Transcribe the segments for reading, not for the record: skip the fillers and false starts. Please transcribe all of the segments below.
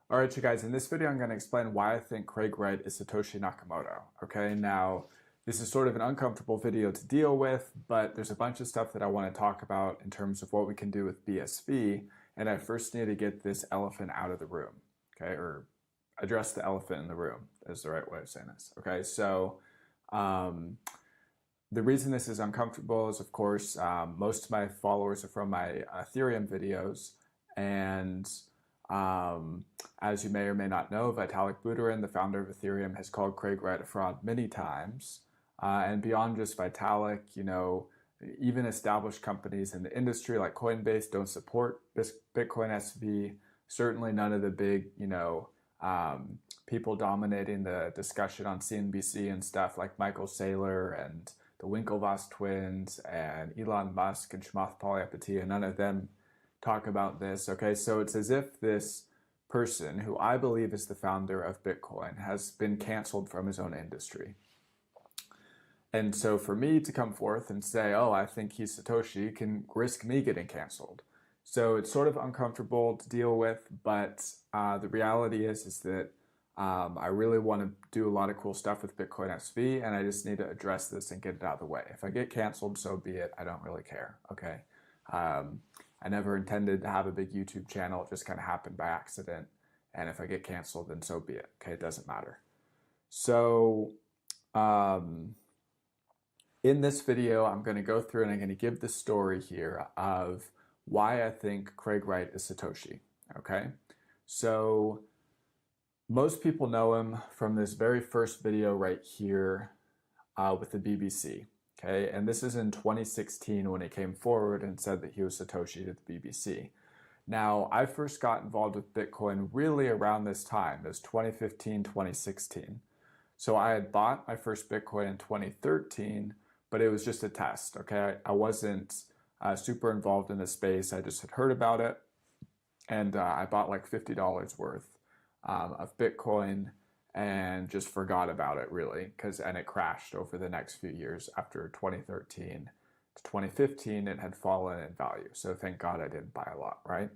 All right, you guys, in this video, I'm going to explain why I think Craig Wright is Satoshi Nakamoto. Okay, now this is sort of an uncomfortable video to deal with, but there's a bunch of stuff that I want to talk about in terms of what we can do with BSV, and I first need to get this elephant out of the room, okay, or address the elephant in the room is the right way of saying this. Okay, so the reason this is uncomfortable is, of course, most of my followers are from my Ethereum videos, and as you may or may not know, Vitalik Buterin, the founder of Ethereum, has called Craig Wright a fraud many times. And beyond just Vitalik, you know, even established companies in the industry like Coinbase don't support this Bitcoin SV. Certainly none of the big, people dominating the discussion on CNBC and stuff like Michael Saylor and the Winklevoss twins and Elon Musk and Chamath Palihapitiya, none of them talk about this. Okay, so it's as if this person, who I believe is the founder of Bitcoin, has been canceled from his own industry. And so for me to come forth and say, oh, I think he's Satoshi, can risk me getting canceled. So it's sort of uncomfortable to deal with, but the reality is that I really want to do a lot of cool stuff with Bitcoin SV, and I just need to address this and get it out of the way. If I get canceled, so be it. I don't really care, okay? I never intended to have a big YouTube channel. It just kind of happened by accident. And if I get canceled, then so be it. Okay, it doesn't matter. So in this video, I'm going to go through and I'm going to give the story here of why I think Craig Wright is Satoshi. Okay, so most people know him from this very first video right here with the BBC. Okay, and this is in 2016 when he came forward and said that he was Satoshi to the BBC. Now, I first got involved with Bitcoin really around this time. It was 2015, 2016. So I had bought my first Bitcoin in 2013, but it was just a test, okay? I wasn't super involved in the space. I just had heard about it, and I bought like $50 worth of Bitcoin and just forgot about it really, and it crashed over the next few years. After 2013 to 2015, it had fallen in value. So thank God I didn't buy a lot, right?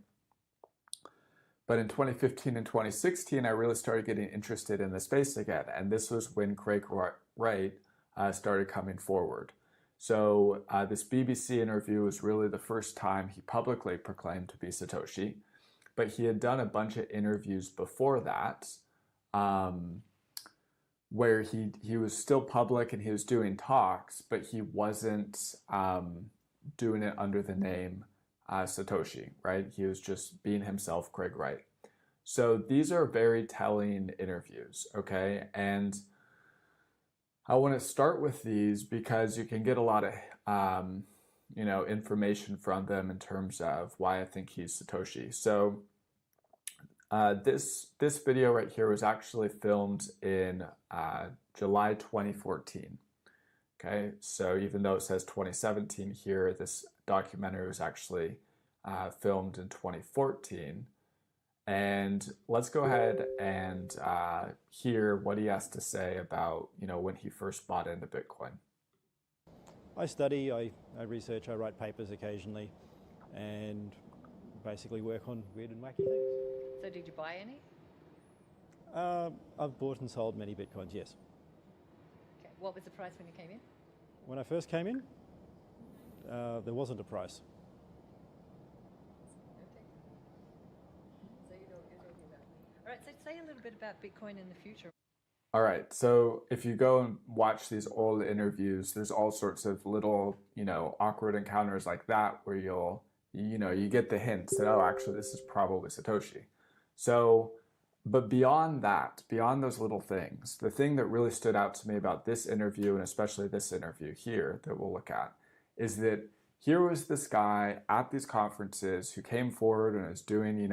But in 2015 and 2016, I really started getting interested in the space again. And this was when Craig Wright started coming forward. So this BBC interview was really the first time he publicly proclaimed to be Satoshi. But he had done a bunch of interviews before that, where he was still public and he was doing talks, but he wasn't doing it under the name Satoshi, right? He was just being himself, Craig Wright. So these are very telling interviews, okay? And I want to start with these because you can get a lot of information from them in terms of why I think he's Satoshi. So this video right here was actually filmed in July 2014. Okay, so even though it says 2017 here, this documentary was actually filmed in 2014. And let's go ahead and hear what he has to say about when he first bought into Bitcoin. I study, I research, I write papers occasionally, and basically work on weird and wacky things. So did you buy any? I've bought and sold many Bitcoins, yes. Okay. What was the price when you came in? When I first came in, there wasn't a price. Okay. So you know what you're talking about. All right, so say a little bit about Bitcoin in the future. All right, so if you go and watch these old interviews, there's all sorts of little, awkward encounters like that where you get the hints that, oh, actually, this is probably Satoshi. So, but beyond that, beyond those little things, the thing that really stood out to me about this interview, and especially this interview here that we'll look at, is that here was this guy at these conferences who came forward and was doing,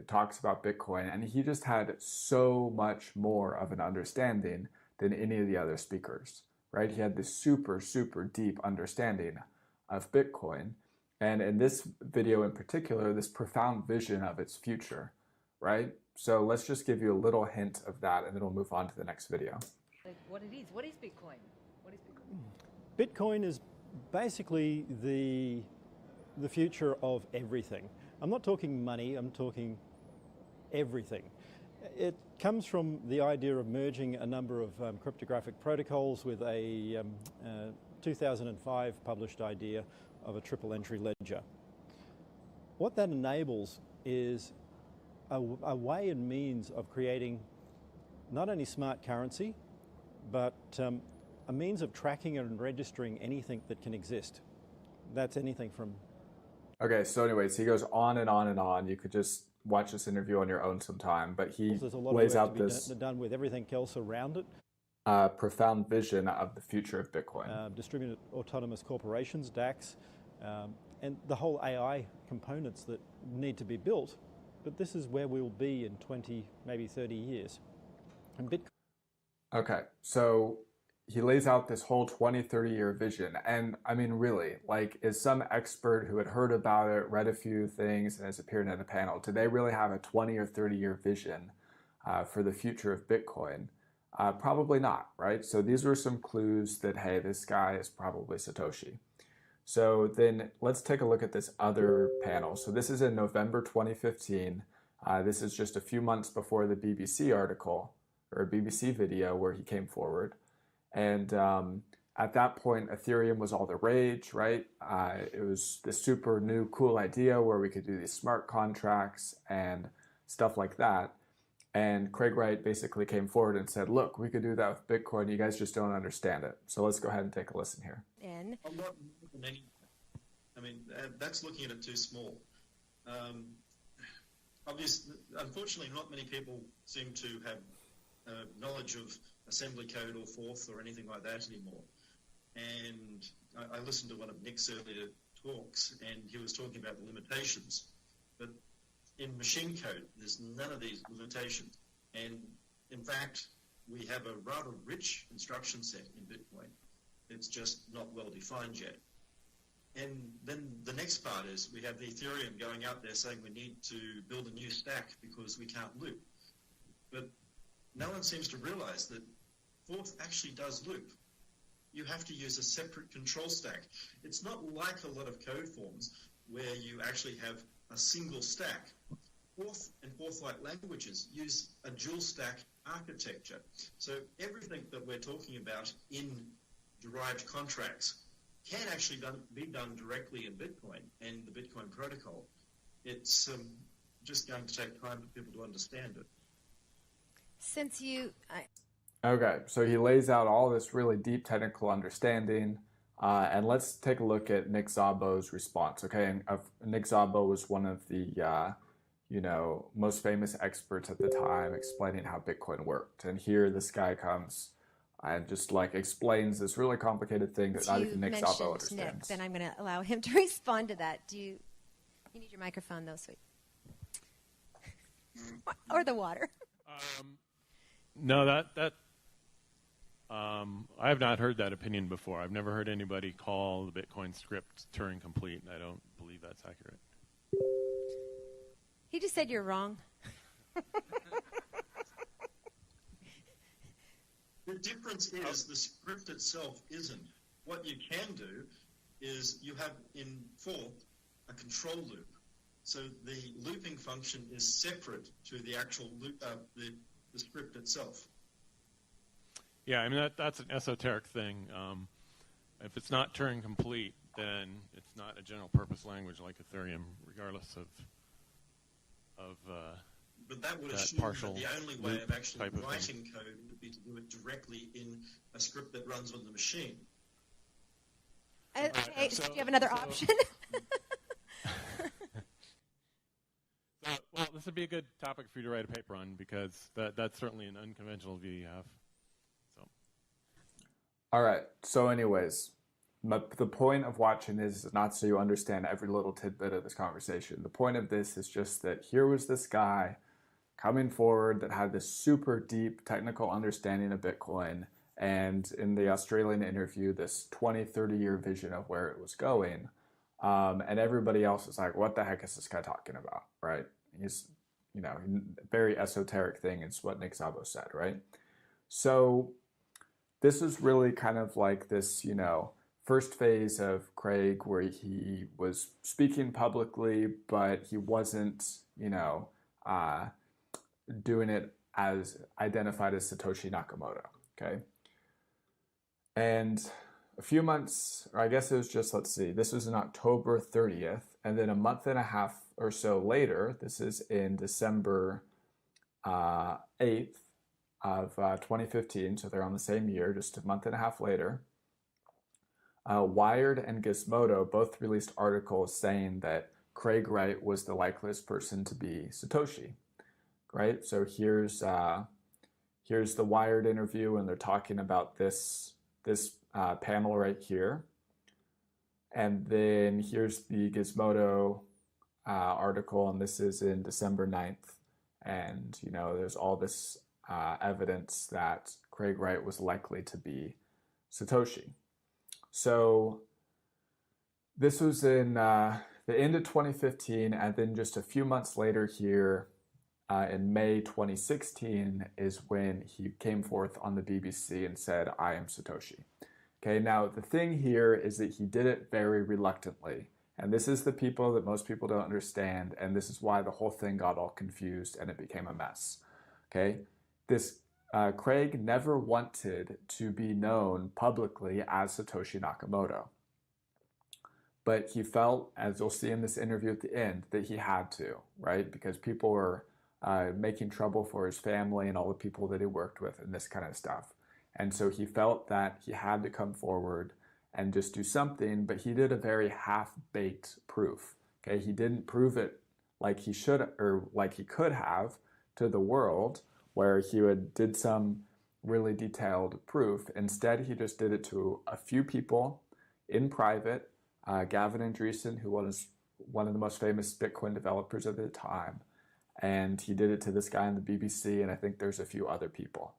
talks about Bitcoin, and he just had so much more of an understanding than any of the other speakers, right? He had this super, super deep understanding of Bitcoin. And in this video in particular, this profound vision of its future, right? So let's just give you a little hint of that, and then we'll move on to the next video. What it is? What is Bitcoin? What is Bitcoin? Bitcoin is basically the future of everything. I'm not talking money, I'm talking everything. It comes from the idea of merging a number of cryptographic protocols with a 2005 published idea of a triple entry ledger. What that enables is a way and means of creating not only smart currency, but a means of tracking and registering anything that can exist. That's anything from... Okay, so anyways, he goes on and on and on. You could just watch this interview on your own sometime, but he There's a lot lays of out work this to be done with everything else around it. profound vision of the future of Bitcoin. Distributed autonomous corporations, DACs, and the whole AI components that need to be built. But this is where we'll be in 20, maybe 30 years. And Bitcoin... Okay, so he lays out this whole 20, 30-year vision. And I mean, really, like, is some expert who had heard about it, read a few things, and has appeared in a panel, do they really have a 20 or 30-year vision for the future of Bitcoin? Probably not, right? So these were some clues that, hey, this guy is probably Satoshi. So then let's take a look at this other panel. So this is in November 2015. This is just a few months before the BBC article, or BBC video where he came forward. And at that point, Ethereum was all the rage, right? It was this super new, cool idea where we could do these smart contracts and stuff like that. And Craig Wright basically came forward and said, look, we could do that with Bitcoin. You guys just don't understand it. So let's go ahead and take a listen here. I mean, that's looking at it too small. Obviously, unfortunately, not many people seem to have knowledge of assembly code or forth or anything like that anymore. And I listened to one of Nick's earlier talks, and he was talking about the limitations. But in machine code, there's none of these limitations. And in fact, we have a rather rich instruction set in Bitcoin. It's just not well defined yet. And then the next part is we have the Ethereum going out there saying we need to build a new stack because we can't loop. But no one seems to realize that Forth actually does loop. You have to use a separate control stack. It's not like a lot of code forms where you actually have a single stack. Forth and Forth-like languages use a dual stack architecture. So everything that we're talking about in derived contracts can actually be done directly in Bitcoin and the Bitcoin protocol. It's just going to take time for people to understand it. Since you... Okay, so he lays out all this really deep technical understanding, and let's take a look at Nick Szabo's response. Okay, and Nick Szabo was one of the most famous experts at the time explaining how Bitcoin worked. And here this guy comes and just like explains this really complicated thing that not even Nick Szabo understands. Nick, then I'm going to allow him to respond to that. You need your microphone though, sweet. Or the water. No, I have not heard that opinion before. I've never heard anybody call the Bitcoin script Turing complete, and I don't believe that's accurate. He just said you're wrong. The difference is the script itself isn't. What you can do is you have in Forth a control loop. So the looping function is separate to the actual loop, the script itself. Yeah, I mean, that's an esoteric thing. If it's not Turing complete, then it's not a general purpose language like Ethereum, regardless of but that would that assume partial that the only way of actually type of writing code would be to do it directly in a script that runs on the machine. Okay, so do you have another option? Well, this would be a good topic for you to write a paper on, because that's certainly an unconventional view you have. So. All right. So anyways, the point of watching this is not so you understand every little tidbit of this conversation. The point of this is just that here was this guy coming forward that had this super deep technical understanding of Bitcoin, and in the Australian interview, this 20, 30-year vision of where it was going. And everybody else is like, what the heck is this guy talking about, right? He's, very esoteric thing. It's what Nick Szabo said, right? So this is really kind of like this, first phase of Craig where he was speaking publicly, but he wasn't, doing it as identified as Satoshi Nakamoto. Okay. And a few months, or I guess it was just, let's see, this was in October 30th, and then a month and a half or so later, this is in December 8th of 2015, so they're on the same year, just a month and a half later, Wired and Gizmodo both released articles saying that Craig Wright was the likeliest person to be Satoshi, right? So here's the Wired interview, and they're talking about this panel right here. And then here's the Gizmodo article, and this is in December 9th. And, you know, there's all this evidence that Craig Wright was likely to be Satoshi. So this was in the end of 2015, and then just a few months later here, in May 2016, is when he came forth on the BBC and said, "I am Satoshi." Okay, now the thing here is that he did it very reluctantly. And this is the people that most people don't understand, and this is why the whole thing got all confused and it became a mess. Okay, Craig never wanted to be known publicly as Satoshi Nakamoto. But he felt, as you'll see in this interview at the end, that he had to, right? Because people were making trouble for his family and all the people that he worked with and this kind of stuff. And so he felt that he had to come forward and just do something, but he did a very half-baked proof. Okay, he didn't prove it like he should or like he could have to the world, where he did some really detailed proof. Instead, he just did it to a few people in private, Gavin Andresen, who was one of the most famous Bitcoin developers of the time, and he did it to this guy on the BBC, and I think there's a few other people.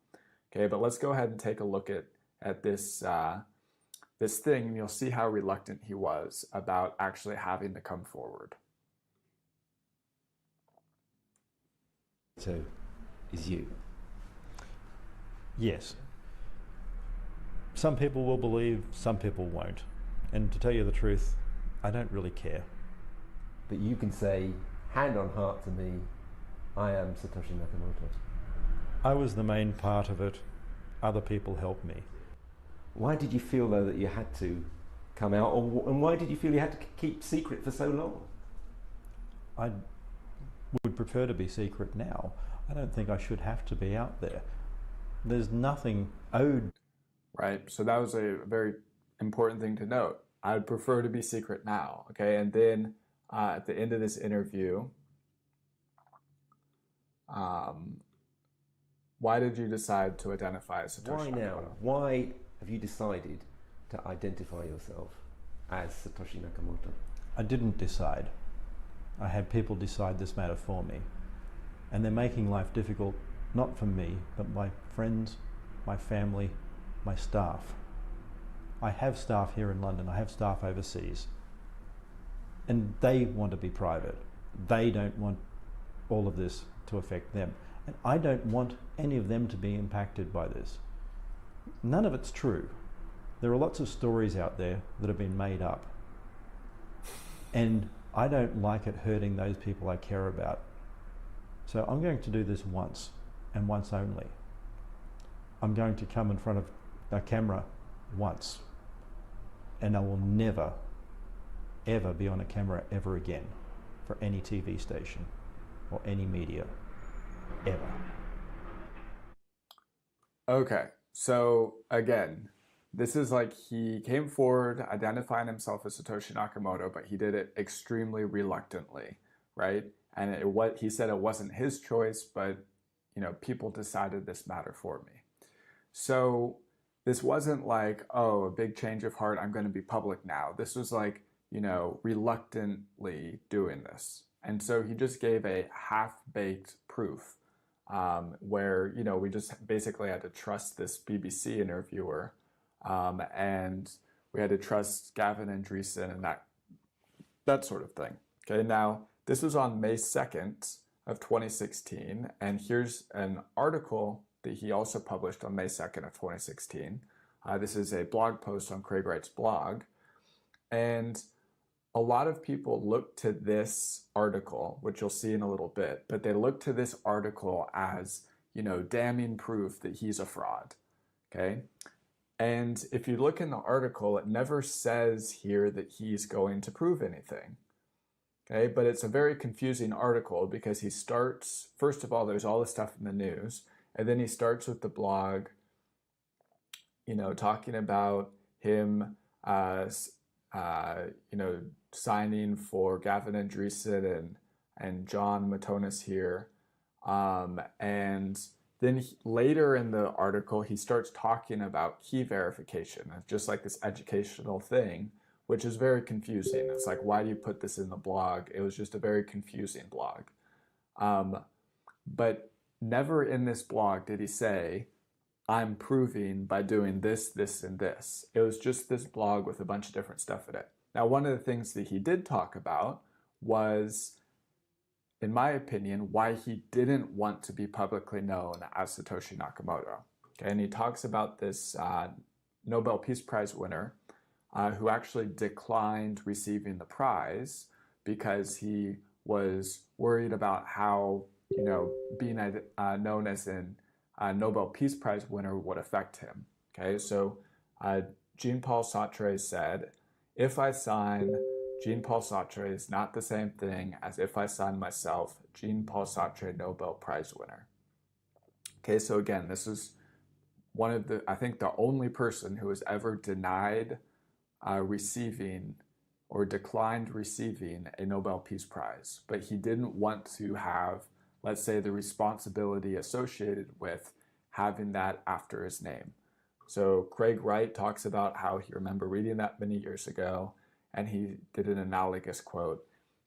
Okay, but let's go ahead and take a look at this this thing, and you'll see how reluctant he was about actually having to come forward. So, is you? Yes. Some people will believe, some people won't. And to tell you the truth, I don't really care. But you can say, hand on heart to me, I am Satoshi Nakamoto. I was the main part of it. Other people helped me. Why did you feel, though, that you had to come out, and why did you feel you had to keep secret for so long? I would prefer to be secret now. I don't think I should have to be out there. There's nothing owed. Right, so that was a very important thing to note. I would prefer to be secret now, okay? And then at the end of this interview, why did you decide to identify as Satoshi Nakamoto? Why now? Why have you decided to identify yourself as Satoshi Nakamoto? I didn't decide. I had people decide this matter for me. And they're making life difficult, not for me, but my friends, my family, my staff. I have staff here in London, I have staff overseas. And they want to be private. They don't want all of this to affect them. And I don't want any of them to be impacted by this. None of it's true. There are lots of stories out there that have been made up. And I don't like it hurting those people I care about. So I'm going to do this once, and once only. I'm going to come in front of a camera once, and I will never, ever be on a camera ever again for any TV station or any media, ever. Okay, so again, this is like he came forward identifying himself as Satoshi Nakamoto, but he did it extremely reluctantly, right? And he said it wasn't his choice, but you know, people decided this matter for me. So this wasn't like, oh, a big change of heart, I'm going to be public now. This was like, you know, reluctantly doing this. And so he just gave a half-baked proof where, you know, we just basically had to trust this BBC interviewer and we had to trust Gavin Andresen and that sort of thing. Okay, now this was on May 2nd of 2016, and here's an article that he also published on May 2nd of 2016. This is a blog post on Craig Wright's blog, and a lot of people look to this article, which you'll see in a little bit, but they look to this article as, damning proof that he's a fraud, okay? And if you look in the article, it never says here that he's going to prove anything, okay? But it's a very confusing article because he starts, first of all, there's all this stuff in the news, and then he starts with the blog, talking about him, signing for Gavin Andresen and John Matonis here. And then later in the article, he starts talking about key verification, just like this educational thing, which is very confusing. It's like, why do you put this in the blog? It was just a very confusing blog. But never in this blog did he say, I'm proving by doing this, this, and this. It was just this blog with a bunch of different stuff in it. Now, one of the things that he did talk about was, in my opinion, why he didn't want to be publicly known as Satoshi Nakamoto. Okay, and he talks about this Nobel Peace Prize winner who actually declined receiving the prize because he was worried about how, being known as a Nobel Peace Prize winner would affect him. Okay, so Jean-Paul Sartre said, if I sign Jean-Paul Sartre is not the same thing as if I sign myself Jean-Paul Sartre Nobel Prize winner. Okay, so again, this is one of I think the only person who has ever denied receiving or declined receiving a Nobel Peace Prize, but he didn't want to have, let's say, the responsibility associated with having that after his name. So Craig Wright talks about how he remembered reading that many years ago, and he did an analogous quote,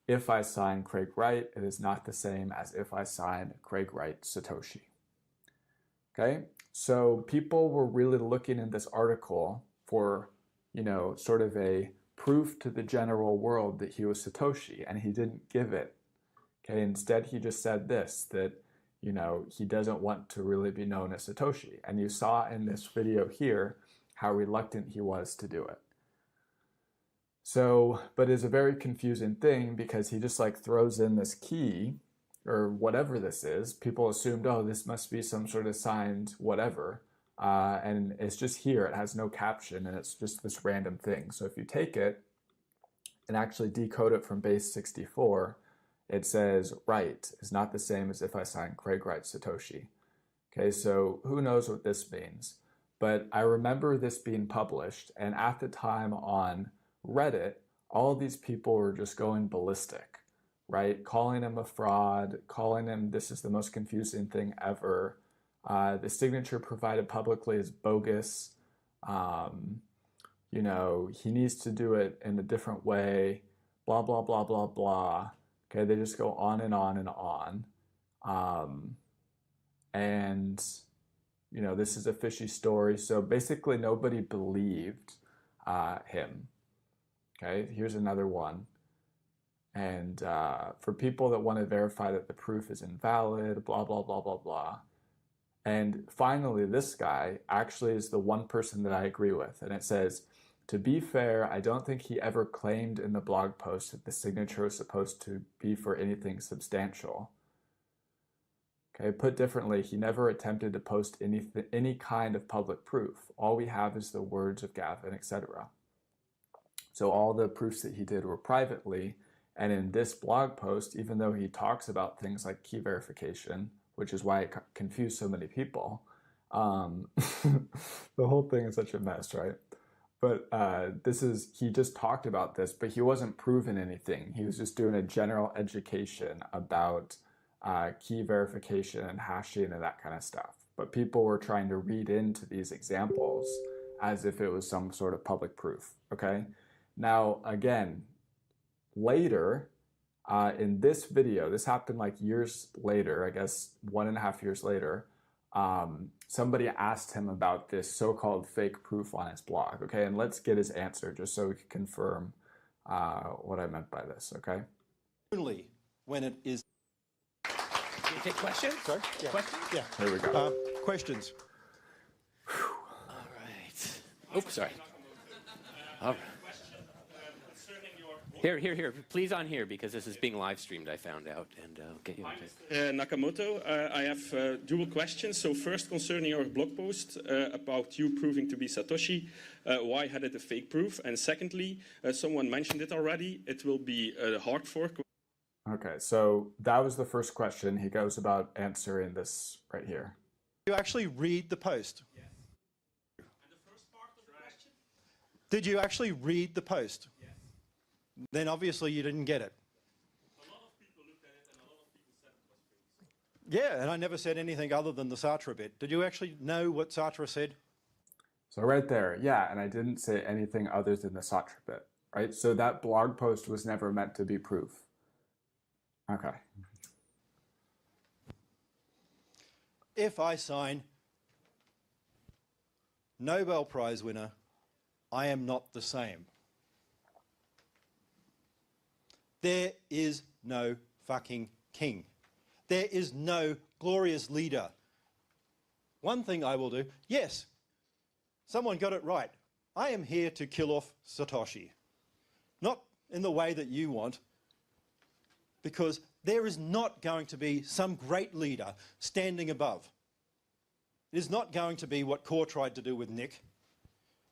if I sign Craig Wright, it is not the same as if I sign Craig Wright Satoshi. Okay, so people were really looking in this article for, sort of a proof to the general world that he was Satoshi, and he didn't give it. Okay, instead he just said this, that, he doesn't want to really be known as Satoshi. And you saw in this video here how reluctant he was to do it. So, but it's a very confusing thing because he just like throws in this key or whatever this is. People assumed, oh, this must be some sort of signed whatever. And it's just here. It has no caption and it's just this random thing. So if you take it and actually decode it from base 64, it says Wright is not the same as if I sign Craig Wright Satoshi. Okay, so who knows what this means? But I remember this being published, and at the time on Reddit, all of these people were just going ballistic, right? Calling him a fraud, calling him this is the most confusing thing ever. The signature provided publicly is bogus. He needs to do it in a different way, blah, blah, blah, blah, blah. Okay, they just go on and on and on. This is a fishy story. So basically nobody believed him. Okay, here's another one. And for people that want to verify that the proof is invalid, blah, blah, blah, blah, blah. And finally, this guy actually is the one person that I agree with. And it says, to be fair, I don't think he ever claimed in the blog post that the signature was supposed to be for anything substantial. Okay, put differently, he never attempted to post any kind of public proof. All we have is the words of Gavin, etc. So all the proofs that he did were privately, and in this blog post, even though he talks about things like key verification, which is why it confused so many people, the whole thing is such a mess, right? But he just talked about this, but he wasn't proving anything. He was just doing a general education about key verification and hashing and that kind of stuff. But people were trying to read into these examples as if it was some sort of public proof, okay? Now, again, later in this video, this happened like years later, I guess 1.5 years later, somebody asked him about this so-called fake proof on his blog, okay? And let's get his answer just so we can confirm what I meant by this, okay? Only when it is... Can you take questions? Sorry? Yeah. Questions? Yeah. Here we go. Questions. All right. Oops, sorry. All right. Concerning your Here. Please on here, because this is being live streamed, I found out, and I'll get you on it. Nakamoto, I have dual questions. So first, concerning your blog post about you proving to be Satoshi, why had it a fake proof? And secondly, someone mentioned it already, it will be a hard fork. Okay, so that was the first question. He goes about answering this right here. Did you actually read the post? Yes. And the first part of the question? Did you actually read the post? Yes. Then obviously you didn't get it. A lot of people looked at it and a lot of people said it was fake. Yeah, and I never said anything other than the Sartre bit. Did you actually know what Sartre said? So right there, yeah, and I didn't say anything other than the Sartre bit, right? So that blog post was never meant to be proof. Okay. If I sign Nobel Prize winner, I am not the same. There is no fucking king. There is no glorious leader. One thing I will do, yes, someone got it right. I am here to kill off Satoshi. Not in the way that you want, because there is not going to be some great leader standing above. It is not going to be what Core tried to do with Nick.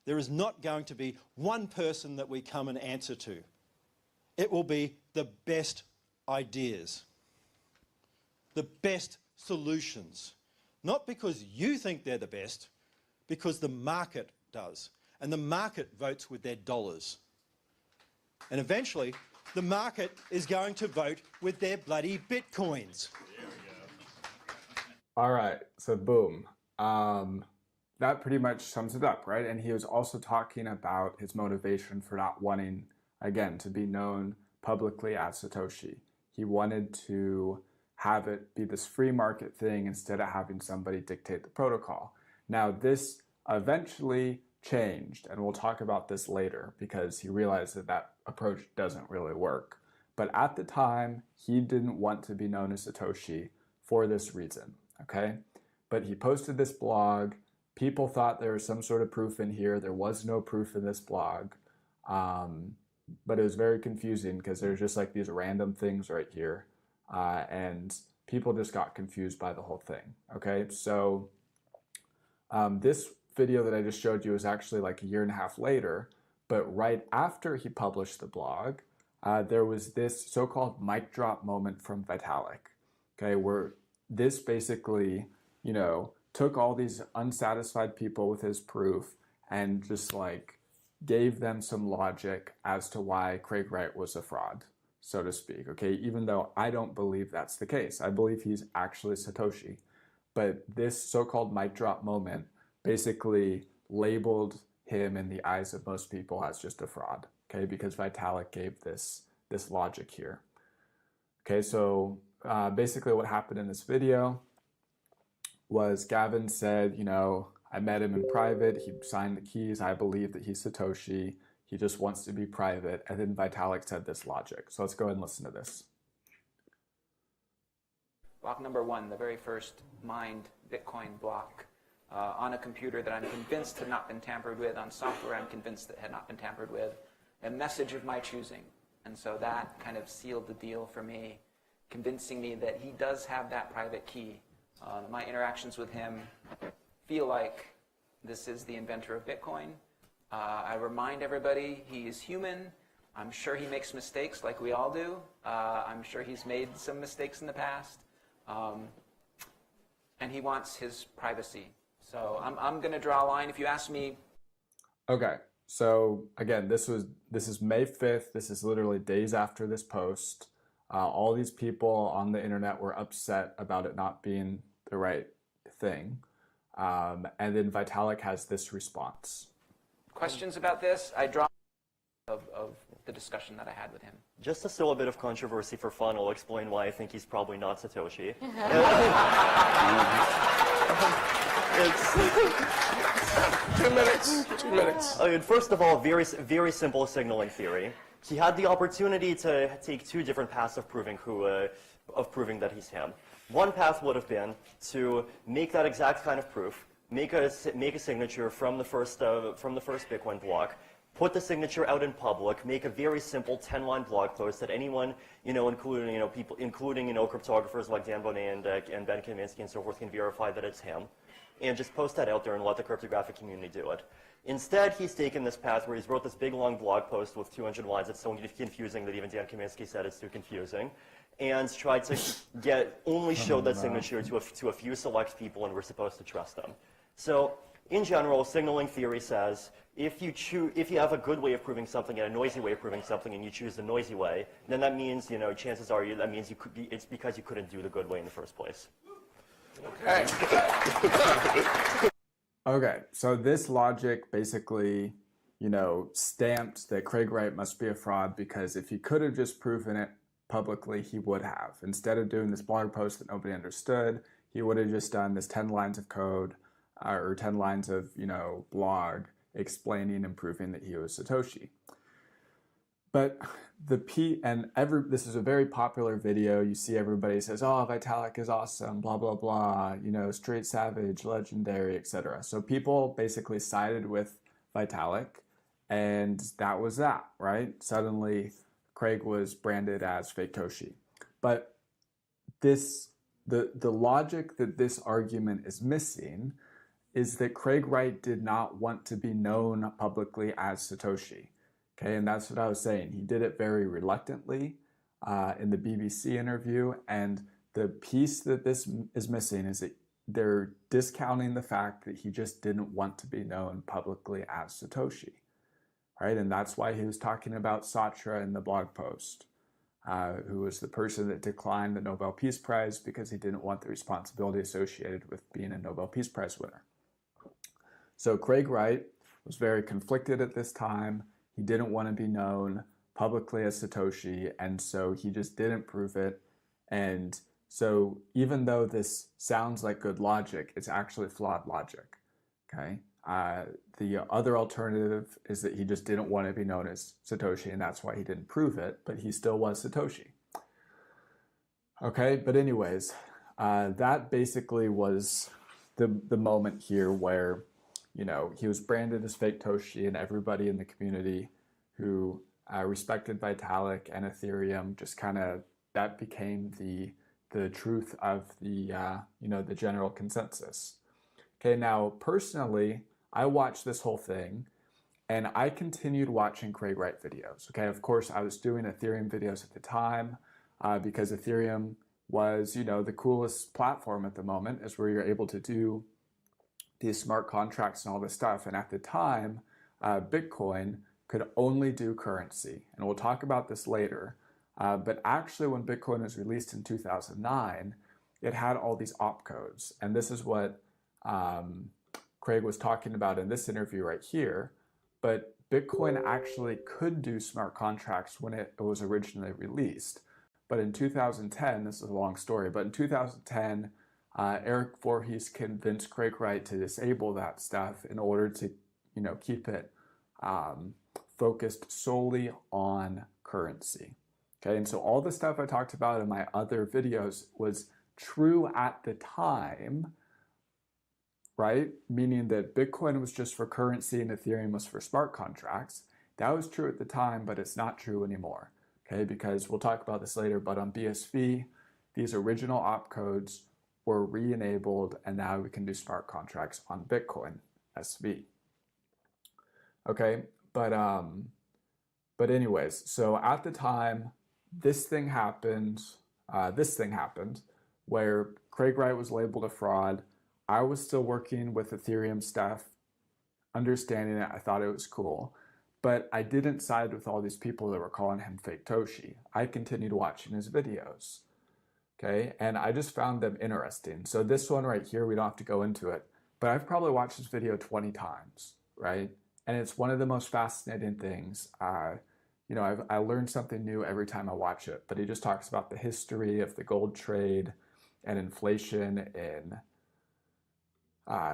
There is not going to be one person that we come and answer to. It will be the best ideas, the best solutions. Not because you think they're the best, because the market does. And the market votes with their dollars. And eventually, the market is going to vote with their bloody bitcoins. All right, so boom. That pretty much sums it up, right? And he was also talking about his motivation for not wanting, again, to be known publicly as Satoshi. He wanted to have it be this free market thing instead of having somebody dictate the protocol. Now, this eventually changed, and we'll talk about this later because he realized that that approach doesn't really work. But at the time, he didn't want to be known as Satoshi for this reason, okay? But he posted this blog. People thought there was some sort of proof in here. There was no proof in this blog. But it was very confusing because there's just like these random things right here. And people just got confused by the whole thing, okay? So this video that I just showed you was actually like a year and a half later, but right after he published the blog, there was this so-called mic drop moment from Vitalik, okay, where this basically, you know, took all these unsatisfied people with his proof and just like gave them some logic as to why Craig Wright was a fraud, so to speak, okay, even though I don't believe that's the case. I believe he's actually Satoshi, but this so-called mic drop moment basically labeled him in the eyes of most people as just a fraud, okay, because Vitalik gave this logic here. Okay, so basically what happened in this video was Gavin said, you know, I met him in private, he signed the keys, I believe that he's Satoshi, he just wants to be private, and then Vitalik said this logic. So let's go ahead and listen to this. Block number 1, the very first mined Bitcoin block on a computer that I'm convinced had not been tampered with, on software I'm convinced that had not been tampered with, a message of my choosing. And so that kind of sealed the deal for me, convincing me that he does have that private key. My interactions with him feel like this is the inventor of Bitcoin. I remind everybody he is human. I'm sure he makes mistakes like we all do. I'm sure he's made some mistakes in the past. And he wants his privacy. So I'm going to draw a line. If you ask me. Okay, so again, this is May 5th. This is literally days after this post. All these people on the internet were upset about it not being the right thing. And then Vitalik has this response. Questions about this? I draw of the discussion that I had with him. Just to still a bit of controversy for fun, I'll explain why I think he's probably not Satoshi. It's 2 minutes. 2 minutes. I mean, first of all, very simple signaling theory. He had the opportunity to take 2 different paths of proving that he's him. One path would have been to make that exact kind of proof, make a signature from the first Bitcoin block, put the signature out in public, make a very simple 10-line blog post that anyone, including people, including cryptographers like Dan Bonet and Ben Kaminsky and so forth, can verify that it's him, and just post that out there and let the cryptographic community do it. Instead, he's taken this path where he's wrote this big long blog post with 200 lines that's so confusing that even Dan Kaminsky said it's too confusing, and tried to show that signature to a few select people, and we're supposed to trust them. So, in general, signaling theory says if you have a good way of proving something and a noisy way of proving something, and you choose the noisy way, then that means chances are that means it's because you couldn't do the good way in the first place. Okay. Okay, so this logic basically, stamped that Craig Wright must be a fraud, because if he could have just proven it publicly, he would have. Instead of doing this blog post that nobody understood, he would have just done this 10 lines of code or 10 lines of, blog explaining and proving that he was Satoshi. But this is a very popular video. You see everybody says, oh, Vitalik is awesome, blah, blah, blah, straight savage, legendary, etc. So people basically sided with Vitalik, and that was that, right? Suddenly, Craig was branded as Fake Toshi. But the logic that this argument is missing is that Craig Wright did not want to be known publicly as Satoshi. Okay, and that's what I was saying. He did it very reluctantly in the BBC interview, and the piece that this is missing is that they're discounting the fact that he just didn't want to be known publicly as Satoshi, right? And that's why he was talking about Satra in the blog post, who was the person that declined the Nobel Peace Prize because he didn't want the responsibility associated with being a Nobel Peace Prize winner. So Craig Wright was very conflicted at this time. He didn't want to be known publicly as Satoshi, and so he just didn't prove it. And so even though this sounds like good logic, it's actually flawed logic, okay? The other alternative is that he just didn't want to be known as Satoshi, and that's why he didn't prove it, but he still was Satoshi. Okay, but anyways, that basically was the moment here where he was branded as Fake Toshi, and everybody in the community who respected Vitalik and Ethereum just that became the truth of the general consensus. Okay, now personally, I watched this whole thing, and I continued watching Craig Wright videos. Okay, of course, I was doing Ethereum videos at the time because Ethereum was, the coolest platform at the moment, is where you're able to do these smart contracts and all this stuff. And at the time, Bitcoin could only do currency. And we'll talk about this later. But actually, when Bitcoin was released in 2009, it had all these opcodes. And this is what Craig was talking about in this interview right here. But Bitcoin actually could do smart contracts when it was originally released. But in 2010, this is a long story, but in 2010, Eric Voorhees convinced Craig Wright to disable that stuff in order to, keep it focused solely on currency. Okay, and so all the stuff I talked about in my other videos was true at the time, right? Meaning that Bitcoin was just for currency and Ethereum was for smart contracts. That was true at the time, but it's not true anymore. Okay, because we'll talk about this later, but on BSV, these original opcodes were re-enabled, and now we can do smart contracts on Bitcoin SV. Okay, but anyways, so at the time, this thing happened where Craig Wright was labeled a fraud. I was still working with Ethereum stuff, understanding it. I thought it was cool, but I didn't side with all these people that were calling him Fake Toshi. I continued watching his videos. Okay, and I just found them interesting. So this one right here, we don't have to go into it, but I've probably watched this video 20 times, right? And it's one of the most fascinating things. I learned something new every time I watch it, but he just talks about the history of the gold trade and inflation in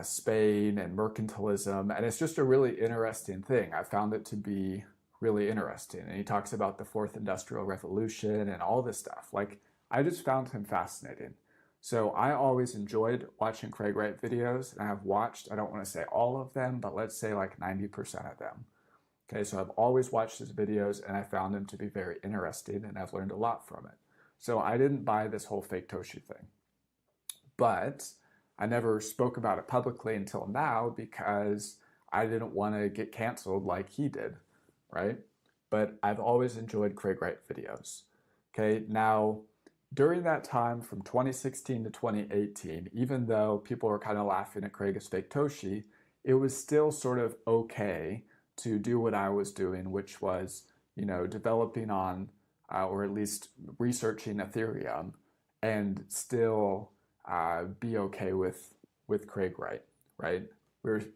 Spain and mercantilism, and it's just a really interesting thing. I found it to be really interesting. And he talks about the Fourth Industrial Revolution and all this stuff. Like, I just found him fascinating. So I always enjoyed watching Craig Wright videos, and I've watched, I don't want to say all of them, but let's say like 90% of them. Okay, so I've always watched his videos and I found him to be very interesting and I've learned a lot from it. So I didn't buy this whole fake Toshi thing. But I never spoke about it publicly until now because I didn't want to get canceled like he did, right? But I've always enjoyed Craig Wright videos. Okay, now during that time from 2016 to 2018, even though people were kind of laughing at Craig as fake Toshi, it was still sort of okay to do what I was doing, which was, developing on, or at least researching Ethereum, and still be okay with Craig Wright, right?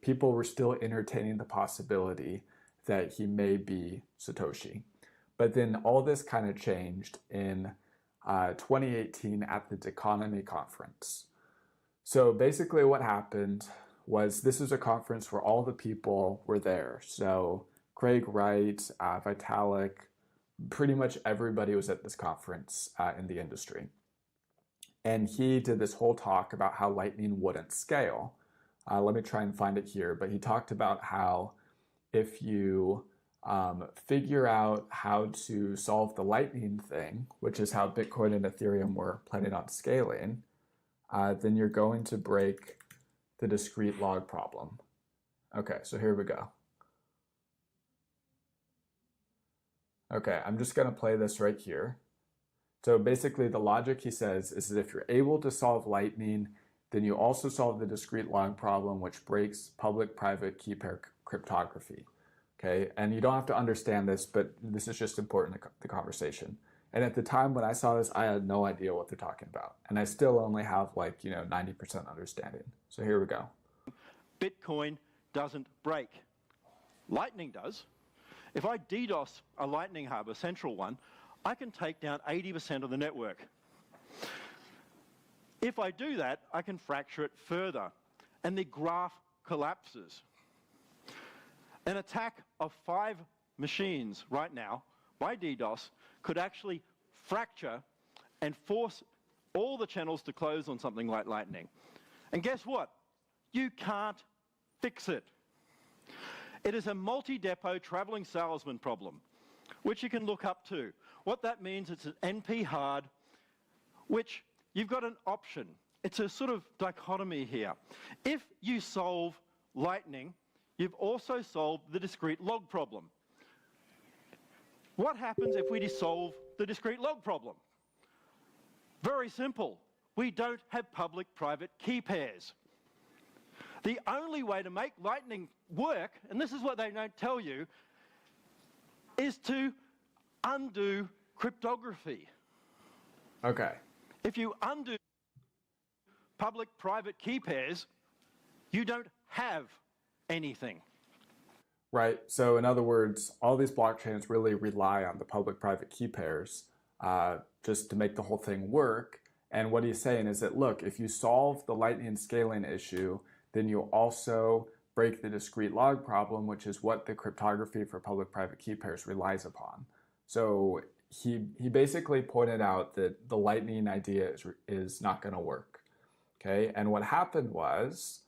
People were still entertaining the possibility that he may be Satoshi. But then all this kind of changed in 2018 at the Economy conference. So basically what happened was this is a conference where all the people were there. So Craig Wright, Vitalik, pretty much everybody was at this conference in the industry. And he did this whole talk about how Lightning wouldn't scale. Let me try and find it here, but he talked about how if you figure out how to solve the Lightning thing, which is how Bitcoin and Ethereum were planning on scaling, then you're going to break the discrete log problem. Okay, so here we go. Okay, I'm just going to play this right here. So basically the logic he says is that if you're able to solve Lightning, then you also solve the discrete log problem, which breaks public-private key pair cryptography. Okay, and you don't have to understand this, but this is just important to the conversation. And at the time when I saw this, I had no idea what they're talking about. And I still only have 90% understanding. So here we go. Bitcoin doesn't break. Lightning does. If I DDoS a Lightning hub, a central one, I can take down 80% of the network. If I do that, I can fracture it further, and the graph collapses. An attack of 5 machines right now by DDoS could actually fracture and force all the channels to close on something like Lightning. And guess what? You can't fix it. It is a multi-depot traveling salesman problem, which you can look up to. What that means, it's an NP hard, which you've got an option. It's a sort of dichotomy here. If you solve Lightning, you've also solved the discrete log problem. What happens if we solve the discrete log problem? Very simple. We don't have public-private key pairs. The only way to make Lightning work, and this is what they don't tell you, is to undo cryptography. Okay. If you undo public-private key pairs, you don't have anything. Right. So in other words, all these blockchains really rely on the public-private key pairs just to make the whole thing work. And what he's saying is that, look, if you solve the Lightning scaling issue, then you also break the discrete log problem, which is what the cryptography for public-private key pairs relies upon. So he basically pointed out that the Lightning idea is not going to work. Okay. And what happened was,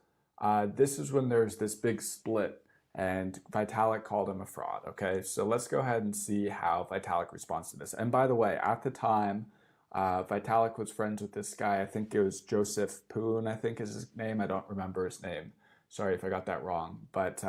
this is when there's this big split, and Vitalik called him a fraud. Okay, so let's go ahead and see how Vitalik responds to this. And by the way, at the time, Vitalik was friends with this guy. I think it was Joseph Poon, I think is his name. I don't remember his name. Sorry if I got that wrong. But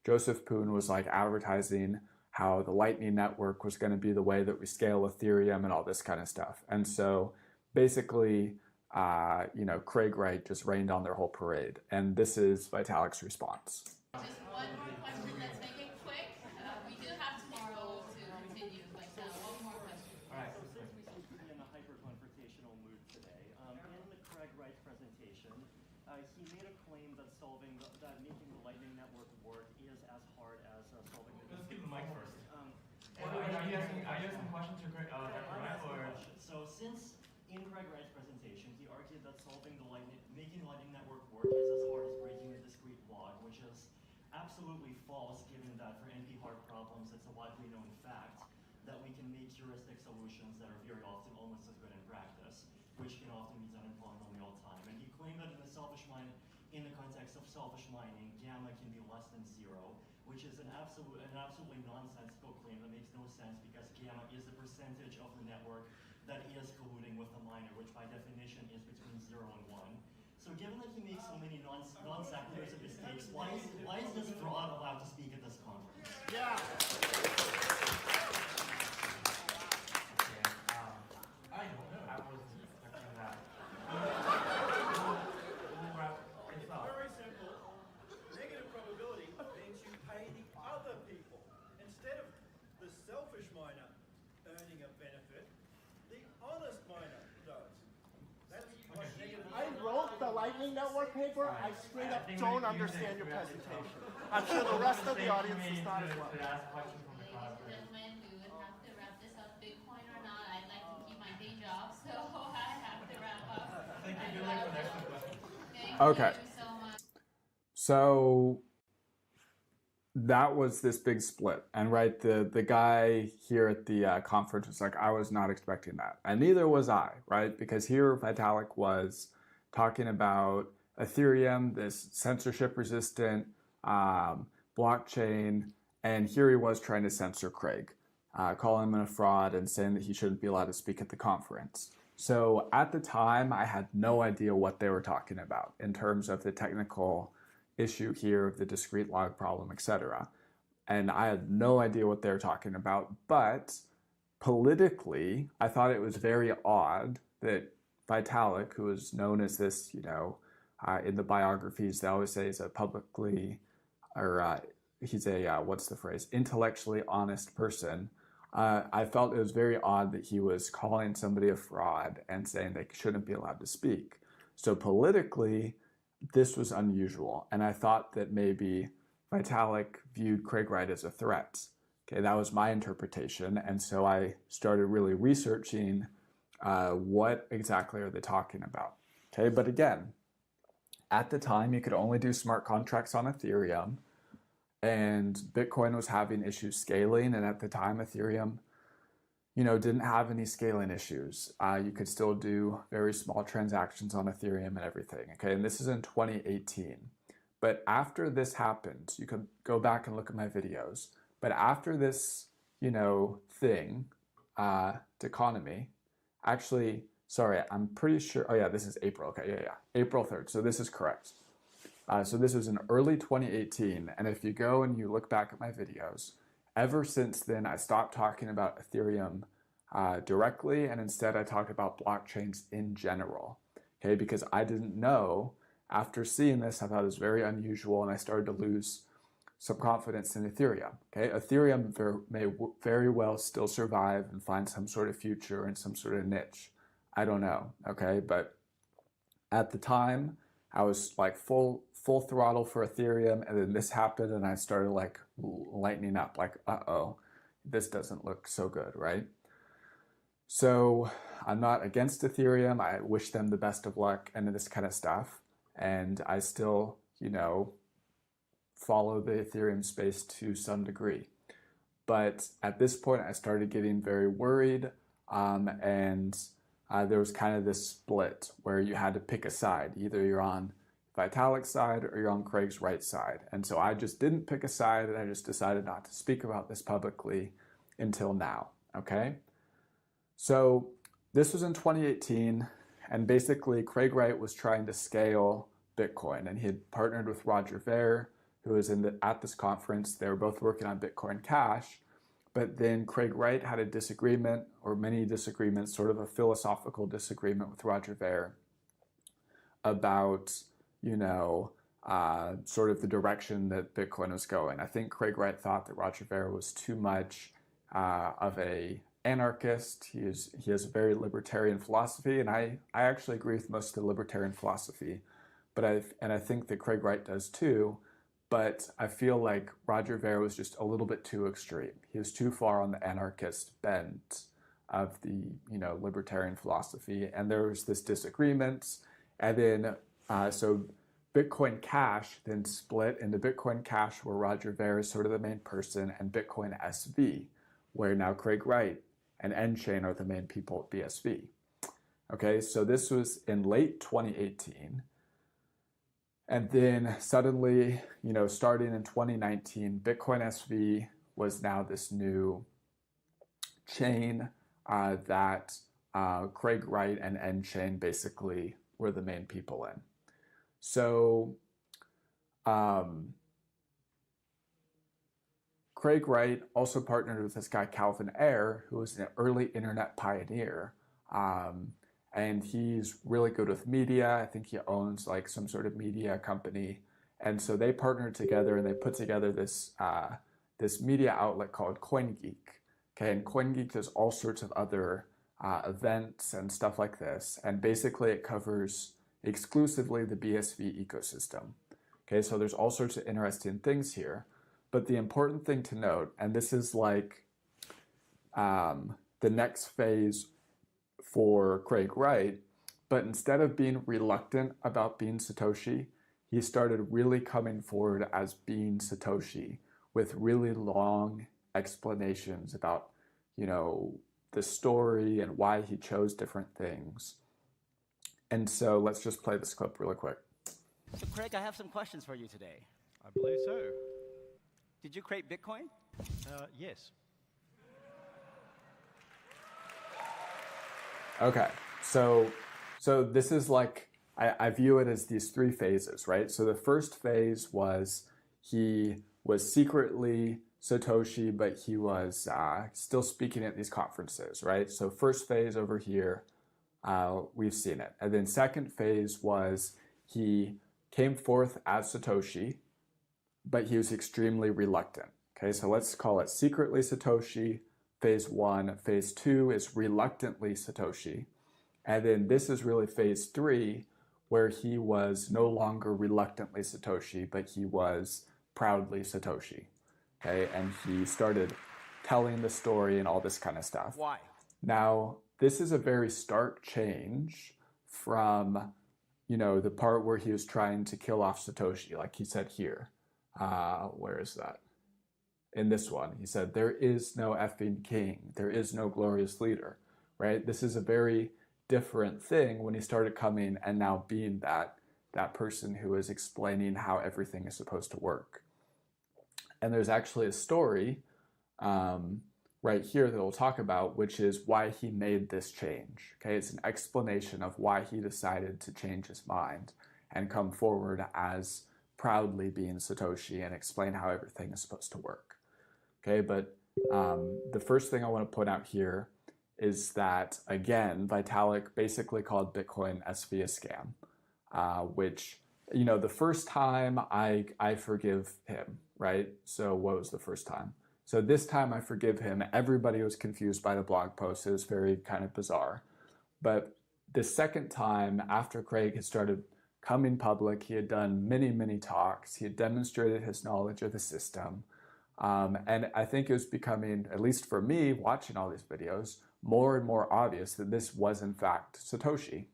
Joseph Poon was advertising how the Lightning Network was going to be the way that we scale Ethereum and all this kind of stuff. And so basically, Craig Wright just rained on their whole parade. And this is Vitalik's response. Just one more question. Let's make it quick. We do have tomorrow to continue, but one more question. All right. So since we seem to be in a hyper-confrontational mood today, in the Craig Wright presentation, he made a claim that making the Lightning Network work is as hard as solving the. Let's give the mic first. Are you asking questions to Craig Wright or? So since in Craig Wright's presentation, he argued that making the Lightning Network work is as hard as breaking a discrete log, which is absolutely false, given that for NP hard problems, it's a widely known fact that we can make heuristic solutions that are very often almost as good in practice. which can often be done in polynomial time. And he claimed that in the context of selfish mining, gamma can be less than 0, which is an absolutely nonsensical claim that makes no sense because gamma is the percentage of the network that is colluding with the miner, which by definition is between 0 and 1. So given that he makes so many non-sequiturs and mistakes, why is this fraud allowed to speak at this conference? Yeah. I don't know. I wasn't expecting that. It's very simple. Negative probability means you pay the other people. Instead of the selfish miner earning a benefit, the honest miner does. That's what negative. I wrote the Lightning Network paper. I straight up don't understand your presentation. I'm sure the rest of the audience is not as well. Ladies and gentlemen, we would have to wrap this up. Bitcoin or not, I'd like to keep my day job, so I have to wrap up. Thank you. Good luck for the next question. Thank Okay. you so much. So that was this big split. And right, the guy here at the conference was like, I was not expecting that. And neither was I, right? Because here Vitalik was talking about Ethereum, this censorship-resistant blockchain, and here he was trying to censor Craig, calling him a fraud and saying that he shouldn't be allowed to speak at the conference. So at the time, I had no idea what they were talking about in terms of the technical issue here of the discrete log problem, etc. And I had no idea what they were talking about, but politically, I thought it was very odd that Vitalik, who is known as this, in the biographies, they always say he's a publicly, or he's a, what's the phrase, intellectually honest person. I felt it was very odd that he was calling somebody a fraud and saying they shouldn't be allowed to speak. So politically, this was unusual. And I thought that maybe Vitalik viewed Craig Wright as a threat. Okay, that was my interpretation. And so I started really researching what exactly are they talking about. Okay, but again, at the time, you could only do smart contracts on Ethereum, and Bitcoin was having issues scaling. And at the time, Ethereum, didn't have any scaling issues. You could still do very small transactions on Ethereum and everything. Okay, and this is in 2018. But after this happened, you can go back and look at my videos. But after this, thing, economy, actually, sorry, I'm pretty sure, oh yeah, this is April, okay, yeah, April 3rd, so this is correct. So this was in early 2018, and if you go and you look back at my videos, ever since then, I stopped talking about Ethereum directly, and instead I talked about blockchains in general, okay, because I didn't know. After seeing this, I thought it was very unusual, and I started to lose some confidence in Ethereum. Okay, Ethereum may very well still survive and find some sort of future and some sort of niche. I don't know. Okay, but at the time, I was like full throttle for Ethereum, and then this happened, and I started like lightening up. Like, uh-oh, this doesn't look so good, right? So I'm not against Ethereum. I wish them the best of luck and this kind of stuff. And I still, follow the Ethereum space to some degree. But at this point, I started getting very worried, and there was kind of this split where you had to pick a side. Either you're on Vitalik's side or you're on Craig's right side. And so I just didn't pick a side, and I just decided not to speak about this publicly until now, okay? So this was in 2018, and basically Craig Wright was trying to scale Bitcoin, and he had partnered with Roger Ver, who was at this conference. They were both working on Bitcoin Cash, but then Craig Wright had a disagreement, or many disagreements, sort of a philosophical disagreement with Roger Ver about, sort of the direction that Bitcoin was going. I think Craig Wright thought that Roger Ver was too much of a anarchist. He has a very libertarian philosophy, and I actually agree with most of the libertarian philosophy, but I think that Craig Wright does too. But I feel like Roger Ver was just a little bit too extreme. He was too far on the anarchist bent of the libertarian philosophy, and there was this disagreement. And then so Bitcoin Cash then split into Bitcoin Cash, where Roger Ver is sort of the main person, and Bitcoin SV, where now Craig Wright and Nchain are the main people at BSV. Okay, so this was in late 2018. And then suddenly, starting in 2019, Bitcoin SV was now this new chain that Craig Wright and nChain basically were the main people in. So Craig Wright also partnered with this guy, Calvin Ayre, who was an early internet pioneer. And he's really good with media. I think he owns like some sort of media company. And so they partnered together and they put together this, this media outlet called CoinGeek. Okay, and CoinGeek does all sorts of other events and stuff like this. And basically it covers exclusively the BSV ecosystem. Okay, so there's all sorts of interesting things here. But the important thing to note, and this is like the next phase for Craig Wright, but instead of being reluctant about being Satoshi, he started really coming forward as being Satoshi with really long explanations about, the story and why he chose different things. And so let's just play this clip really quick. So Craig, I have some questions for you today. I believe so. Did you create Bitcoin? Yes. Okay, so this is like, I view it as these three phases, right? So the first phase was he was secretly Satoshi, but he was still speaking at these conferences, right? So first phase over here, we've seen it. And then second phase was he came forth as Satoshi, but he was extremely reluctant. Okay, so let's call it secretly Satoshi, phase 1. Phase 2 is reluctantly Satoshi. And then this is really phase 3, where he was no longer reluctantly Satoshi, but he was proudly Satoshi. Okay, and he started telling the story and all this kind of stuff. Why? Now, this is a very stark change from, the part where he was trying to kill off Satoshi, like he said here. Where is that? In this one, he said, there is no effing king. There is no glorious leader, right? This is a very different thing when he started coming and now being that person who is explaining how everything is supposed to work. And there's actually a story right here that we'll talk about, which is why he made this change. Okay, it's an explanation of why he decided to change his mind and come forward as proudly being Satoshi and explain how everything is supposed to work. Okay, but the first thing I want to point out here is that, again, Vitalik basically called Bitcoin SV a scam, which, the first time I forgive him, right? So what was the first time? So this time I forgive him. Everybody was confused by the blog post. It was very kind of bizarre. But the second time, after Craig had started coming public, he had done many, many talks. He had demonstrated his knowledge of the system. And I think it was becoming, at least for me, watching all these videos, more and more obvious that this was in fact Satoshi.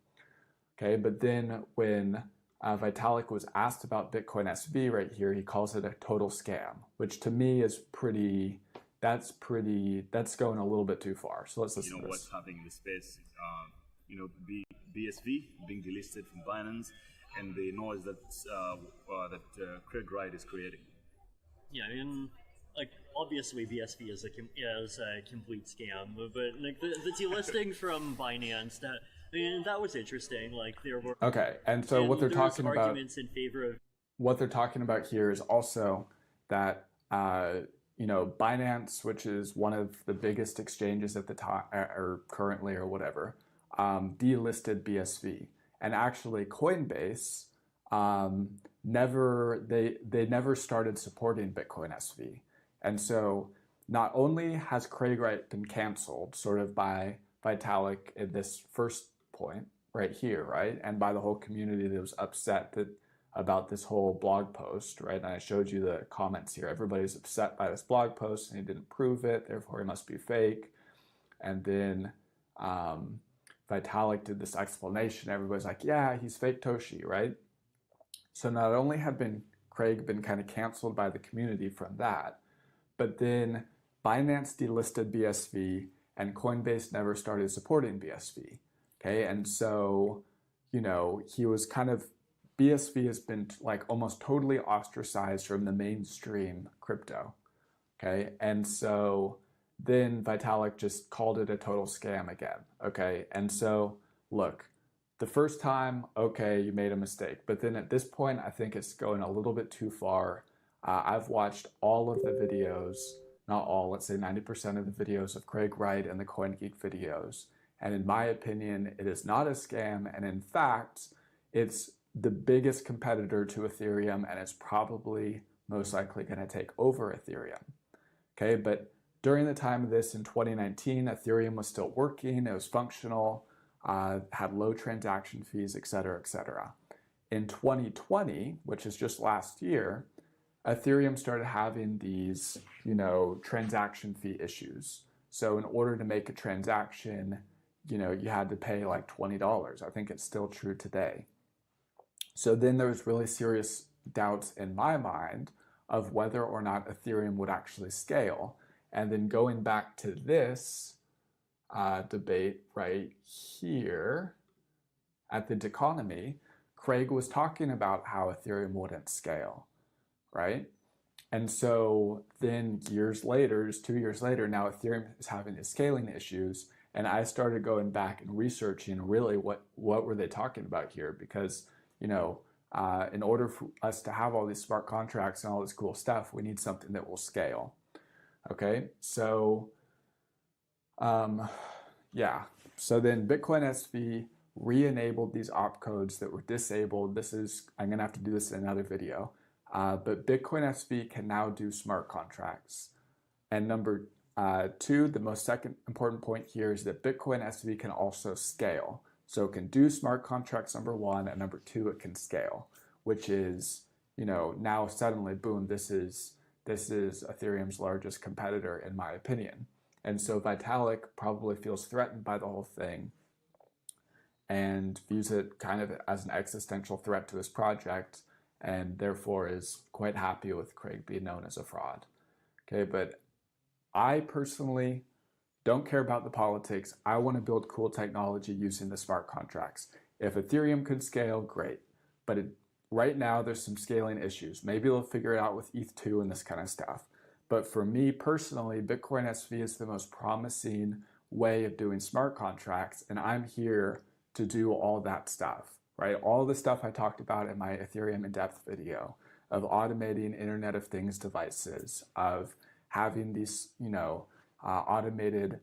Okay, but then when Vitalik was asked about Bitcoin SV right here, he calls it a total scam, which to me is that's going a little bit too far. So let's listen to this. What's happening in the space, BSV being delisted from Binance, and the noise that Craig Wright is creating. Yeah, I mean, obviously BSV is a complete scam, but the delisting from Binance, that was interesting. There were and so what they're talking about, arguments in favor of what they're talking about here is also that Binance, which is one of the biggest exchanges at the time or currently or whatever, delisted BSV, and actually Coinbase never started supporting Bitcoin SV. And so not only has Craig Wright been canceled sort of by Vitalik in this first point right here, right? And by the whole community that was upset about this whole blog post, right? And I showed you the comments here. Everybody's upset by this blog post and he didn't prove it, therefore he must be fake. And then Vitalik did this explanation. Everybody's like, yeah, he's fake Toshi, right? So not only had Craig been kind of canceled by the community from that, but then Binance delisted BSV and Coinbase never started supporting BSV. Okay, and so, you know, he was kind of, BSV has been like almost totally ostracized from the mainstream crypto. Okay, and so then Vitalik just called it a total scam again. Okay, and so look, the first time, okay, you made a mistake, but then at this point, I think it's going a little bit too far. I've watched all of the videos, not all, let's say 90% of the videos of Craig Wright and the CoinGeek videos. And in my opinion, it is not a scam. And in fact, it's the biggest competitor to Ethereum, and it's probably most likely going to take over Ethereum. Okay, but during the time of this in 2019, Ethereum was still working, it was functional, had low transaction fees, et cetera, et cetera. In 2020, which is just last year, Ethereum started having these, you know, transaction fee issues. So in order to make a transaction, you know, you had to pay like $20. I think it's still true today. So then there was really serious doubts in my mind of whether or not Ethereum would actually scale. And then going back to this debate right here at the Deconomy, Craig was talking about how Ethereum wouldn't scale, right? And so then years later, just 2 years later, now Ethereum is having these scaling issues. And I started going back and researching really what were they talking about here, because, you know, in order for us to have all these smart contracts and all this cool stuff, we need something that will scale. Okay, so yeah, so then Bitcoin SV re-enabled these opcodes that were disabled. This is, I'm gonna have to do this in another video, but Bitcoin SV can now do smart contracts. And number two, the most second important point here is that Bitcoin SV can also scale. So it can do smart contracts, number one, and number two, it can scale, which is, you know, now suddenly, boom, this is Ethereum's largest competitor, in my opinion. And so Vitalik probably feels threatened by the whole thing and views it kind of as an existential threat to his project, and therefore is quite happy with Craig being known as a fraud. Okay, but I personally don't care about the politics. I want to build cool technology using the smart contracts. If Ethereum could scale, great. But right now, there's some scaling issues. Maybe they'll figure it out with ETH2 and this kind of stuff. But for me personally, Bitcoin SV is the most promising way of doing smart contracts, and I'm here to do all that stuff, right? All the stuff I talked about in my Ethereum in-depth video of automating Internet of Things devices, of having these, you know, automated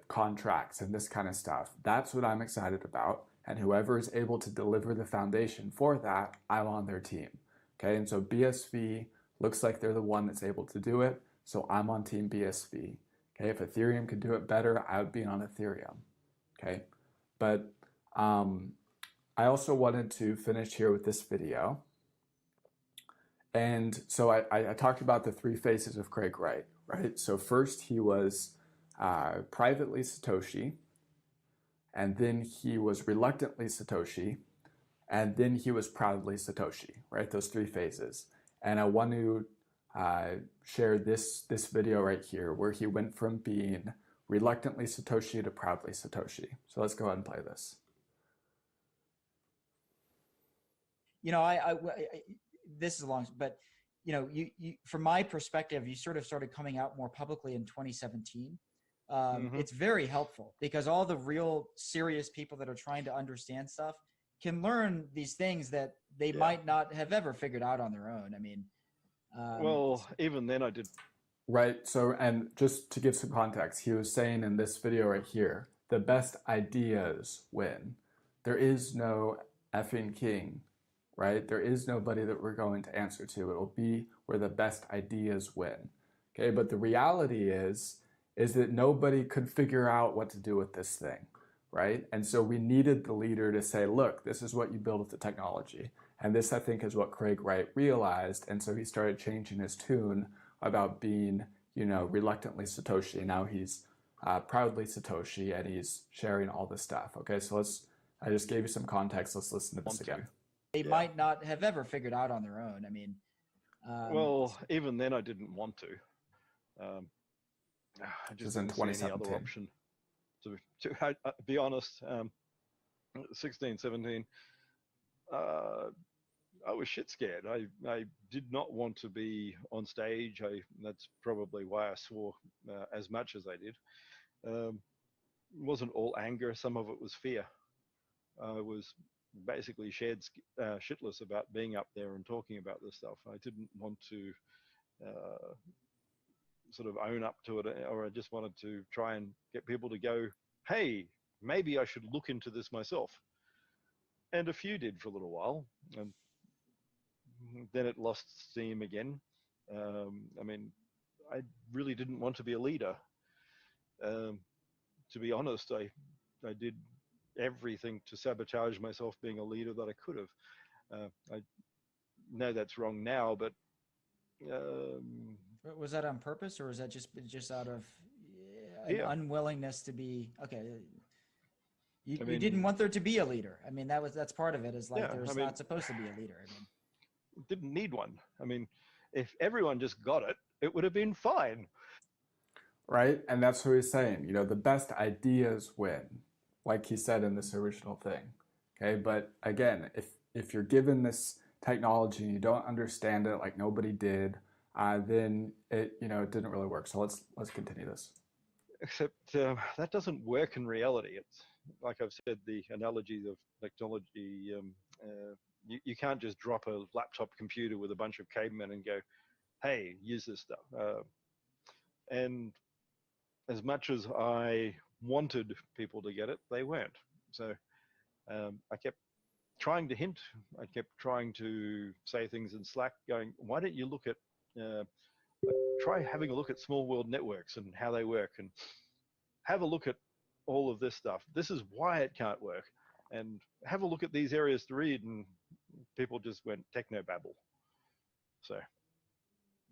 contracts and this kind of stuff. That's what I'm excited about. And whoever is able to deliver the foundation for that, I'm on their team. Okay, and so BSV looks like they're the one that's able to do it. So I'm on team BSV. Okay, if Ethereum could do it better, I would be on Ethereum. Okay, but I also wanted to finish here with this video. And so I talked about the three phases of Craig Wright, right? So first he was privately Satoshi, and then he was reluctantly Satoshi, and then he was proudly Satoshi, right? Those three phases. And I want to share this video right here where he went from being reluctantly Satoshi to proudly Satoshi. So let's go ahead and play this. You know, this is long, but you know, you from my perspective, you sort of started coming out more publicly in 2017. It's very helpful because all the real serious people that are trying to understand stuff can learn these things that they might not have ever figured out on their own. I mean, well, even then I did. Right. So, and just to give some context, he was saying in this video right here, the best ideas win. There is no effing king, right? There is nobody that we're going to answer to. It will be where the best ideas win. Okay. But the reality is that nobody could figure out what to do with this thing, right? And so we needed the leader to say, look, this is what you build with the technology. And this, I think, is what Craig Wright realized. And so he started changing his tune about being, you know, reluctantly Satoshi. Now he's proudly Satoshi, and he's sharing all this stuff. Okay, so I just gave you some context. Let's listen to this again. They might not have ever figured out on their own. I mean, well, even then I didn't want to. I just in didn't see any other 2017. option. to be honest, 16, 17, I was shit scared. I did not want to be on stage. That's probably why I swore as much as I did. It wasn't all anger. Some of it was fear. I was basically shared shitless about being up there and talking about this stuff. I didn't want to sort of own up to it, or I just wanted to try and get people to go, hey, maybe I should look into this myself. And a few did for a little while, and then it lost steam again. I mean, I really didn't want to be a leader. To be honest, I did everything to sabotage myself being a leader that I could have. I know that's wrong now, but was that on purpose, or was that just out of an yeah. unwillingness to be okay? You didn't want there to be a leader. I mean, that's part of it. Is like there's not supposed to be a leader. I mean, didn't need one. I mean, if everyone just got it, it would have been fine. Right? And that's what he's saying. You know, the best ideas win, like he said in this original thing. Okay, but again, if you're given this technology and you don't understand it, like nobody did, then it didn't really work. So let's continue this. Except that doesn't work in reality. It's like I've said, the analogy of technology. You can't just drop a laptop computer with a bunch of cavemen and go, hey, use this stuff. And as much as I wanted people to get it, they weren't. So I kept trying to hint. I kept trying to say things in Slack going, why don't you look at, try having a look at small world networks and how they work, and have a look at all of this stuff. This is why it can't work. And have a look at these areas to read, and people just went technobabble. So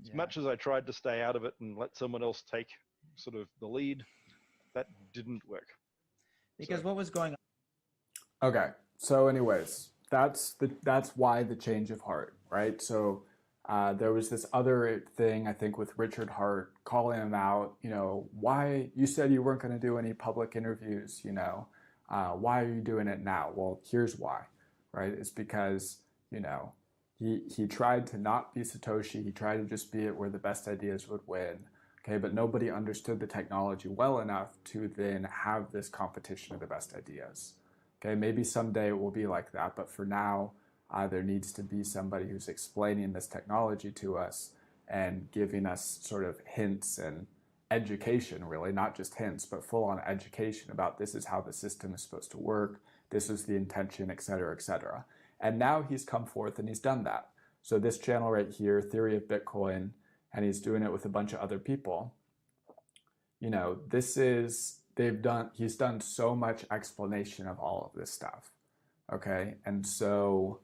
as much as I tried to stay out of it and let someone else take sort of the lead, that didn't work. Because what was going on? Okay. So anyways, that's why the change of heart, right? So there was this other thing, I think, with Richard Hart calling him out, why you said you weren't going to do any public interviews, why are you doing it now? Well, here's why, right? It's because, he tried to not be Satoshi. He tried to just be it where the best ideas would win. Okay, but nobody understood the technology well enough to then have this competition of the best ideas. Okay, maybe someday it will be like that, but for now, there needs to be somebody who's explaining this technology to us and giving us sort of hints and education, really, not just hints, but full-on education about this is how the system is supposed to work, this is the intention, et cetera, et cetera. And now he's come forth and he's done that. So this channel right here, Theory of Bitcoin, and he's doing it with a bunch of other people. He's done so much explanation of all of this stuff. Okay, and so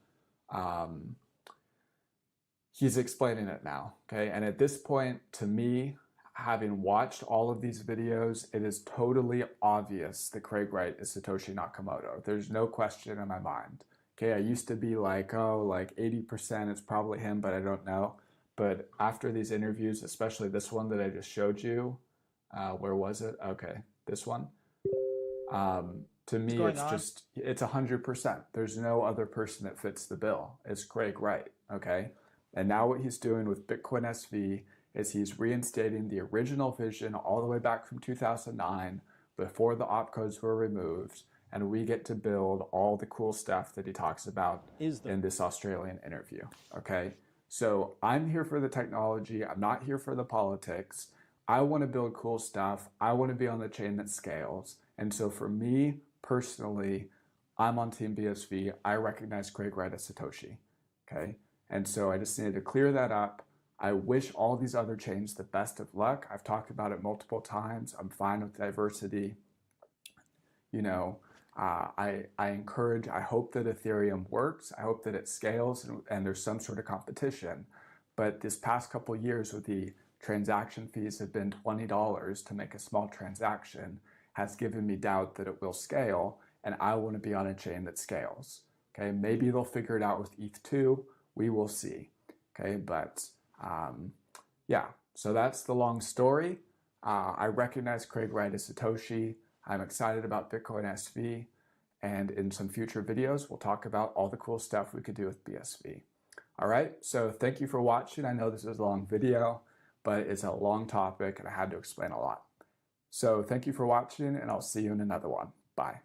he's explaining it now. Okay, and at this point, to me, having watched all of these videos, it is totally obvious that Craig Wright is Satoshi Nakamoto. There's no question in my mind. Okay, I used to be like, oh, like 80% it's probably him, but I don't know. But after these interviews, especially this one that I just showed you, where was it? Okay, this one. To me, it's 100%. There's no other person that fits the bill. It's Craig Wright, okay? And now what he's doing with Bitcoin SV is he's reinstating the original vision all the way back from 2009, before the opcodes were removed, and we get to build all the cool stuff that he talks about in this Australian interview, okay? So I'm here for the technology. I'm not here for the politics. I want to build cool stuff. I want to be on the chain that scales. And so for me, personally, I'm on Team BSV. I recognize Craig Wright as Satoshi, okay? And so I just needed to clear that up. I wish all these other chains the best of luck. I've talked about it multiple times. I'm fine with diversity. I encourage, I hope that Ethereum works. I hope that it scales and there's some sort of competition. But this past couple of years with the transaction fees have been $20 to make a small transaction has given me doubt that it will scale, and I want to be on a chain that scales. Okay, maybe they'll figure it out with ETH2. We will see. Okay, but yeah, so that's the long story. I recognize Craig Wright as Satoshi. I'm excited about Bitcoin SV, and in some future videos, we'll talk about all the cool stuff we could do with BSV. All right, so thank you for watching. I know this is a long video, but it's a long topic and I had to explain a lot. So thank you for watching, and I'll see you in another one. Bye.